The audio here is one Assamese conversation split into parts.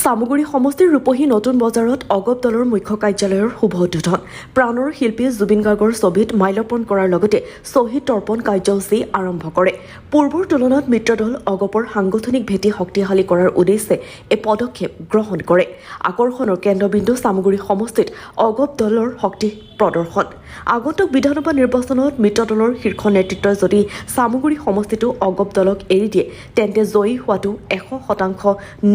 চামগুৰি সমষ্টিৰ ৰূপহী নতুন বজাৰত অগপ দলৰ মুখ্য কাৰ্যালয়ৰ শুভ উদ্বোধন প্ৰাণৰ শিল্পী জুবিন গাৰ্গৰ ছবিত মাল্যাৰ্পণ কৰাৰ লগতে শ্বহীদ তৰ্পণ কাৰ্যসূচী আৰম্ভ কৰে পূৰ্বৰ তুলনাত মিত্ৰদল অগপৰ সাংগঠনিক ভেটি শক্তিশালী কৰাৰ উদ্দেশ্যে এই পদক্ষেপ গ্ৰহণ কৰে আকৰ্ষণৰ কেন্দ্ৰবিন্দু চামগুৰি সমষ্টিত অগপ দলৰ শক্তি প্ৰদৰ্শন আগন্তুক বিধানসভা নিৰ্বাচনত মিত্ৰদলৰ শীৰ্ষ নেতৃত্বই যদি চামগুৰি সমষ্টিটো অগপ দলক এৰি দিয়ে তেন্তে জয়ী হোৱাটো 100%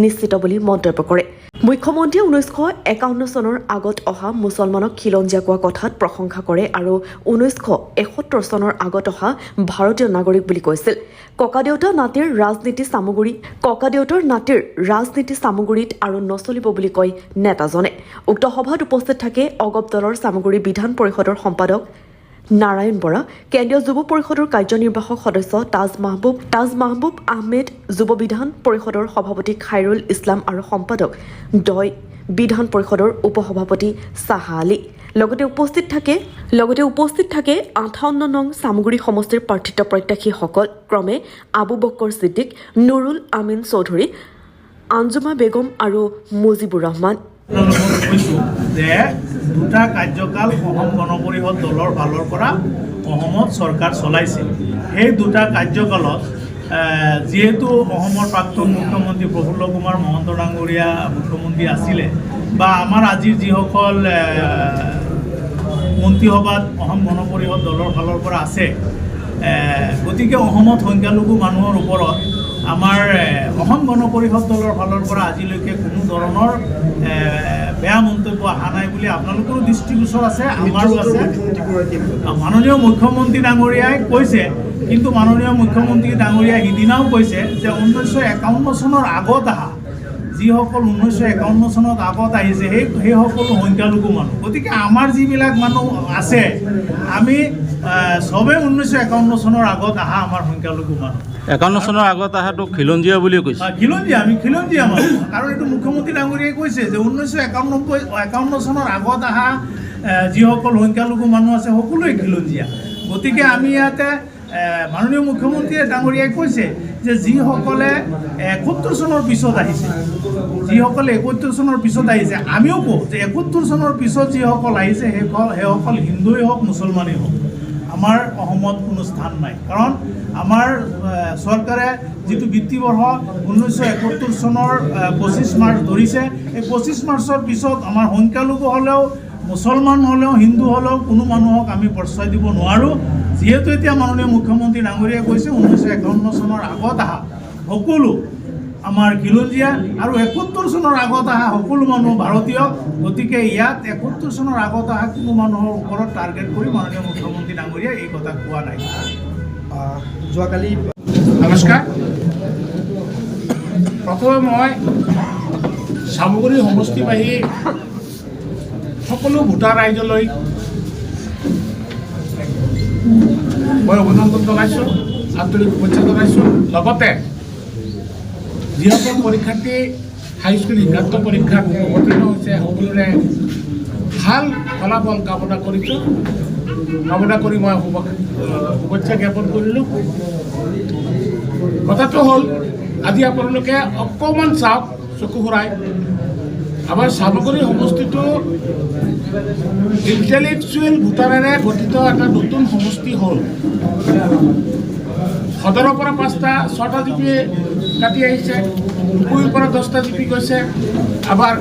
নিশ্চিত বুলি মন্তব্য কৰে মুখ্যমন্ত্ৰীয়ে 1951 চনৰ আগত অহা মুছলমানক খিলঞ্জীয়া কোৱা কথাত প্ৰশংসা কৰে আৰু 1971 চনৰ আগত অহা ভাৰতীয় নাগৰিক বুলি কৈছিল ককাদেউতাৰ নাতিৰ ৰাজনীতি চামগুৰিত আৰু নচলিব বুলি কয় নেতাজনে উক্ত সভাত উপস্থিত থাকে অগপ দলৰ চামগুৰি বিধান পৰিষদৰ সম্পাদক নাৰায়ণ বৰা কেন্দ্ৰীয় যুৱ পৰিষদৰ কাৰ্যনিৰ্বাহক সদস্য তাজ মাহবুব আহমেদ যুৱ বিধান পৰিষদৰ সভাপতি খাইৰুল ইছলাম আৰু সম্পাদক ডয় বিধান পৰিষদৰ উপসভাপতি সাহা আলী লগতে উপস্থিত থাকে 58 নং চামগুৰি সমষ্টিৰ প্ৰাৰ্থিত্ব প্ৰত্যাশীসকল ক্ৰমে আবু বক্কৰ সিদ্দিক নুৰুল আমিন চৌধুৰী আঞ্জুমা বেগম আৰু মুজিবুৰ ৰহমান যে দুটা কাৰ্যকাল অসম গণ পৰিষদ দলৰ ফালৰ পৰা অসমত চৰকাৰ চলাইছিল সেই দুটা কাৰ্যকালত যেহেতু অসমৰ প্ৰাক্তন মুখ্যমন্ত্ৰী প্ৰফুল্ল কুমাৰ মহন্ত ডাঙৰীয়া মুখ্যমন্ত্ৰী আছিলে বা আমাৰ আজিৰ যিসকল মন্ত্ৰীসভাত অসম গণ পৰিষদ দলৰ ফালৰ পৰা আছে গতিকে অসমত সংখ্যালঘু মানুহৰ ওপৰত আমাৰ অসম গণ পৰিষদ দলৰ ফালৰ পৰা আজিলৈকে কোনো ধৰণৰ বেয়া মন্তব্য অহা নাই বুলি আপোনালোকৰো দৃষ্টিগোচৰ আছে আমাৰো আছে মাননীয় মুখ্যমন্ত্ৰী ডাঙৰীয়াই কৈছে কিন্তু মাননীয় মুখ্যমন্ত্ৰী ডাঙৰীয়াই সিদিনাও কৈছে যে 1951 চনৰ আগত অহা যিসকল 1951 চনত আগত আহিছে সেই সকলো সংখ্যালঘু মানুহ গতিকে আমাৰ যিবিলাক মানুহ আছে আমি সবে 1951 চনৰ আগত অহা আমাৰ সংখ্যালঘু মানুহ 51 চনৰ আগত অহাটো খিলঞ্জীয়া বুলি কৈছে আমি খিলঞ্জীয়া মানুহ কাৰণ এইটো মুখ্যমন্ত্ৰী ডাঙৰীয়াই কৈছে যে 1951 চনৰ আগত অহা যিসকল সংখ্যালঘু মানুহ আছে সকলোৱে খিলঞ্জীয়া গতিকে আমি ইয়াতে মাননীয় মুখ্যমন্ত্ৰীয়ে ডাঙৰীয়াই কৈছে যে যিসকলে 71 চনৰ পিছত আহিছে আমিও কওঁ যে 71 চনৰ পিছত যিসকল আহিছে সেইসকল হিন্দুৱেই হওক মুছলমানেই হওক আমাৰ অসমত কোনো স্থান নাই কাৰণ আমাৰ চৰকাৰে যিটো বৃত্তিবৰ্ষ 1971 চনৰ 25 মাৰ্চ ধৰিছে এই 25 মাৰ্চৰ পিছত আমাৰ সংখ্যালঘু হ'লেও মুছলমান হ'লেও হিন্দু হ'লেও কোনো মানুহক আমি প্ৰশ্ৰয় দিব নোৱাৰোঁ যিহেতু এতিয়া মাননীয় মুখ্যমন্ত্ৰী ডাঙৰীয়াই কৈছে 1951 চনৰ আগত অহা সকলো আমাৰ খিলঞ্জীয়া আৰু 71 চনৰ আগত অহা সকলো মানুহ ভাৰতীয় গতিকে ইয়াত 71 চনৰ আগত অহা কোনো মানুহৰ ওপৰত টাৰ্গেট কৰি মাননীয় মুখ্যমন্ত্ৰী ডাঙৰীয়াই এই কথা কোৱা নাই যোৱাকালি নমস্কাৰ প্ৰথমে মই চামগুৰি সমষ্টিবাসী সকলো ভোটাৰ ৰাইজলৈ মই অভিনন্দন জনাইছোঁ আন্তৰিক শুভেচ্ছা জনাইছোঁ লগতে যিসকল পৰীক্ষাৰ্থী হাইস্কুল শিক্ষান্ত পৰীক্ষাত অৱতীৰ্ণ হৈছে সকলোৰে ভাল ফলাফল কামনা কৰিছোঁ কামনা কৰি মই শুভেচ্ছা জ্ঞাপন কৰিলোঁ কথাটো হ'ল আজি আপোনালোকে অকণমান চাওক চকু ফুৰাই আমাৰ চামগুৰি সমষ্টিটো ইণ্টেলেকচুৱেল ভোটাৰেৰে গঠিত এটা নতুন সমষ্টি হ'ল সদৰৰ পৰা 6টা জিপি কাটি আহিছে ৰূপহীৰ পৰা 10টা জিপি গৈছে আবাৰ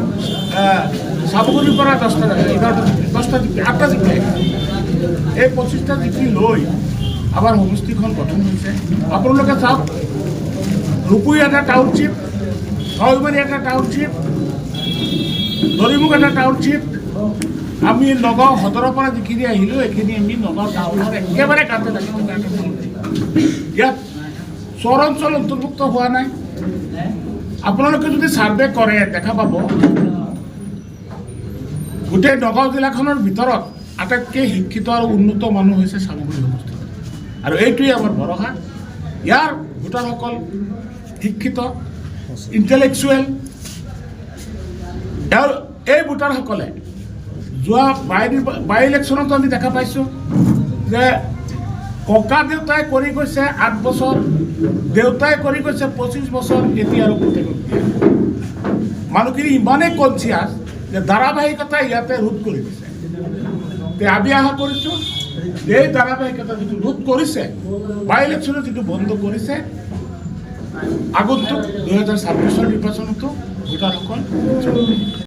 চামগুৰিৰ পৰা 10টা জিপি 8টা জিপি এই 25টা জিপি লৈ আমাৰ সমষ্টিখন গঠন হৈছে আপোনালোকে চাওক ৰূপহী এটা টাউনশ্বিপ নলবাৰী এটা টাউনশ্বিপ দৰিমুখ এটা টাউনশ্বিপ আমি নগাঁও সদৰৰ পৰা যিখিনি আহিলোঁ এইখিনি আমি নগাঁও টাউনৰ একেবাৰে কাষতে থাকিব ইয়াত চৰ অঞ্চল অন্তৰ্ভুক্ত হোৱা নাই আপোনালোকে যদি ছাৰ্ভে কৰে দেখা পাব গোটেই নগাঁও জিলাখনৰ ভিতৰত আটাইতকৈ শিক্ষিত আৰু উন্নত মানুহ হৈছে চামগুৰি সমষ্টি আৰু এইটোৱেই আমাৰ ভৰসা ইয়াৰ ভোটাৰসকল শিক্ষিত ইণ্টেলেকচুৱেল এই ভোটাৰসকলে যোৱা বাই ইলেকশ্যনতো আমি দেখা পাইছোঁ যে ককা দেউতাই কৰি গৈছে 8 বছৰ দেউতাই কৰি গৈছে 25 বছৰ এতিয়া আৰু গোটেই মানুহখিনি ইমানেই কনচিয়াছ যে ধাৰাবাহিকতা ইয়াতে ৰোধ কৰি দিছে আমি আশা কৰিছোঁ যে এই ধাৰাবাহিকতা যিটো ৰোধ কৰিছে বাই ইলেকশ্যনত যিটো বন্ধ কৰিছে আগন্তুক 2026 নিৰ্বাচনতো ভোটাৰসকল